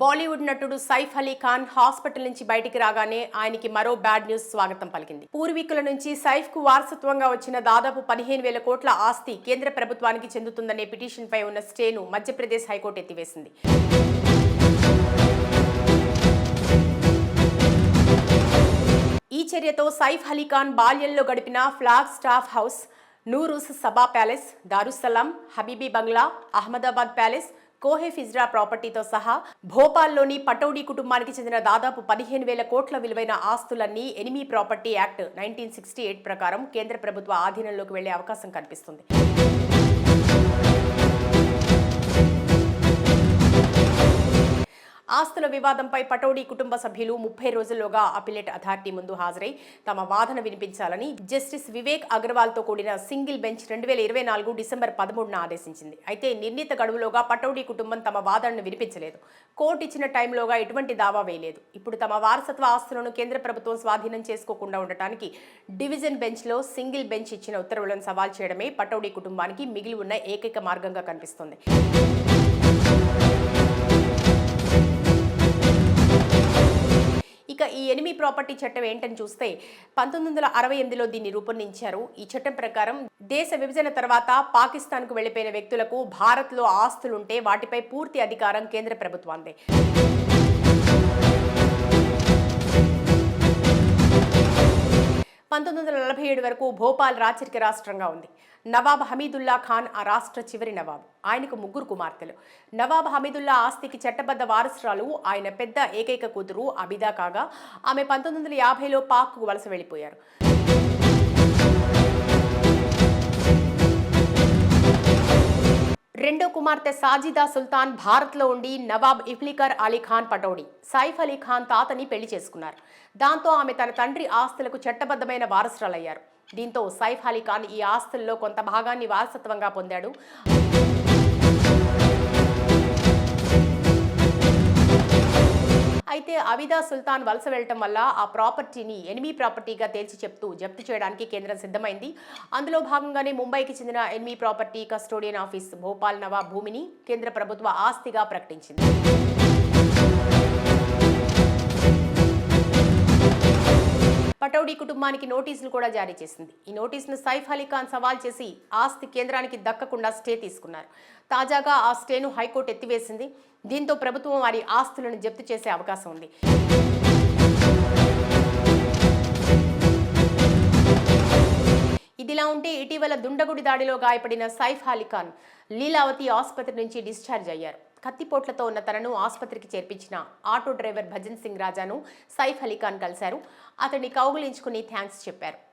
బాలీవుడ్ నటుడు సైఫ్ అలీ ఖాన్ హాస్పిటల్ నుంచి బయటికి రాగానే ఆయనకి మరో బ్యాడ్ న్యూస్ స్వాగతం పలికింది. పూర్వీకుల నుంచి సైఫ్ కు వారసత్వంగా వచ్చిన దాదాపు 15,000 కోట్ల ఆస్తి కేంద్ర ప్రభుత్వానికి చెందుతుందనే పిటిషన్ పై ఉన్న స్టేను మధ్యప్రదేశ్ హైకోర్టు ఎత్తివేసింది. ఈ చర్యతో సైఫ్ అలీ ఖాన్ బాల్యంలో గడిపిన ఫ్లాగ్ స్టాఫ్ హౌస్, నూరుస్ సభా ప్యాలెస్, దారుస్సలాం, హబీబీ బంగ్లా, అహ్మదాబాద్ ప్యాలెస్, కోహే ఫిజ్రా ప్రాపర్టీతో సహా భోపాల్లోని పటౌడీ కుటుంబానికి చెందిన దాదాపు 15,000 కోట్ల విలువైన ఆస్తులన్నీ ఎనిమీ ప్రాపర్టీ యాక్ట్ 1968 ప్రకారం కేంద్ర ప్రభుత్వ ఆధీనంలోకి వెళ్లే అవకాశం కనిపిస్తుంది. ఆస్తుల వివాదంపై పటౌడీ కుటుంబ సభ్యులు 30 రోజుల్లోగా అపిలేట్ అథారిటీ ముందు హాజరై తమ వాదన వినిపించాలని జస్టిస్ వివేక్ అగర్వాల్తో కూడిన సింగిల్ బెంచ్ 2024 డిసెంబర్ 13న ఆదేశించింది. అయితే నిర్ణీత గడువులోగా పటౌడీ కుటుంబం తమ వాదనను వినిపించలేదు. కోర్టు ఇచ్చిన టైంలోగా ఎటువంటి దావా వేయలేదు. ఇప్పుడు తమ వారసత్వ ఆస్తులను కేంద్ర ప్రభుత్వం స్వాధీనం చేసుకోకుండా ఉండటానికి డివిజన్ బెంచ్లో సింగిల్ బెంచ్ ఇచ్చిన ఉత్తర్వులను సవాల్ చేయడమే పటౌడీ కుటుంబానికి మిగిలి ఉన్న ఏకైక మార్గంగా కనిపిస్తోంది. ఇక ఈ ఎనిమీ ప్రాపర్టీ చట్టం ఏంటని చూస్తే 1968లో దీన్ని రూపొందించారు. ఈ చట్టం ప్రకారం దేశ విభజన తర్వాత పాకిస్తాన్కు వెళ్లిపోయిన వ్యక్తులకు భారత్లో ఆస్తులుంటే వాటిపై పూర్తి అధికారం కేంద్ర ప్రభుత్వాందే. 1947 వరకు భోపాల్ రాచరిక రాష్ట్రంగా ఉంది. నవాబ్ హమీదుల్లా ఖాన్ ఆ రాష్ట్ర చివరి నవాబు. ఆయనకు 3 కుమార్తెలు. నవాబ్ హమీదుల్లా ఆస్తికి చట్టబద్ధ వారసురాలు ఆయన పెద్ద ఏకైక కూతురు అబిదా కాగా ఆమె 1950లో పాక్కు వలస వెళ్లిపోయారు. రెండో కుమార్తె సాజిదా సుల్తాన్ భారత్లో ఉండి నవాబ్ ఇఫ్లికర్ అలీ ఖాన్ పటౌడీ, సైఫ్ అలీ ఖాన్ తాతని పెళ్లి చేసుకున్నారు. దాంతో ఆమె తన తండ్రి ఆస్తులకు చట్టబద్ధమైన వారసురాలయ్యారు. దీంతో సైఫ్ అలీ ఖాన్ ఈ ఆస్తుల్లో కొంత భాగాన్ని వారసత్వంగా పొందాడు. అయితే అబిదా సుల్తాన్ వలస వెళ్లటం వల్ల ఆ ప్రాపర్టీని ఎనిమీ ప్రాపర్టీగా తేల్చి చెప్తూ జప్తు చేయడానికి కేంద్రం సిద్ధమైంది. అందులో భాగంగానే ముంబైకి చెందిన enemy property custodian office Bhopal Nawab భూమిని కేంద్ర ప్రభుత్వ ఆస్తిగా ప్రకటించింది. పటౌడీ కుటుంబానికి నోటీసులు కూడా జారీ చేసింది. ఈ నోటీసును సైఫ్ అలీ ఖాన్ సవాల్ చేసి ఆస్తి కేంద్రానికి దక్కకుండా స్టే తీసుకున్నారు. తాజాగా ఆ స్టేను హైకోర్టు ఎత్తివేసింది. దీంతో ప్రభుత్వం వారి ఆస్తులను జప్తు చేసే అవకాశం ఉంది. ఇదిలా ఉంటే ఇటీవల దుండగుడి దాడిలో గాయపడిన సైఫ్ అలీ ఖాన్ లీలావతి ఆసుపత్రి నుంచి డిశ్చార్జ్ అయ్యారు. కత్తిపోట్లతో ఉన్న తనను ఆసుపత్రికి చేర్పించిన ఆటో డ్రైవర్ భజన్ సింగ్ రాజాను సైఫ్ అలీ ఖాన్ కలిశారు. అతన్ని కౌగులించుకుని థ్యాంక్స్ చెప్పారు.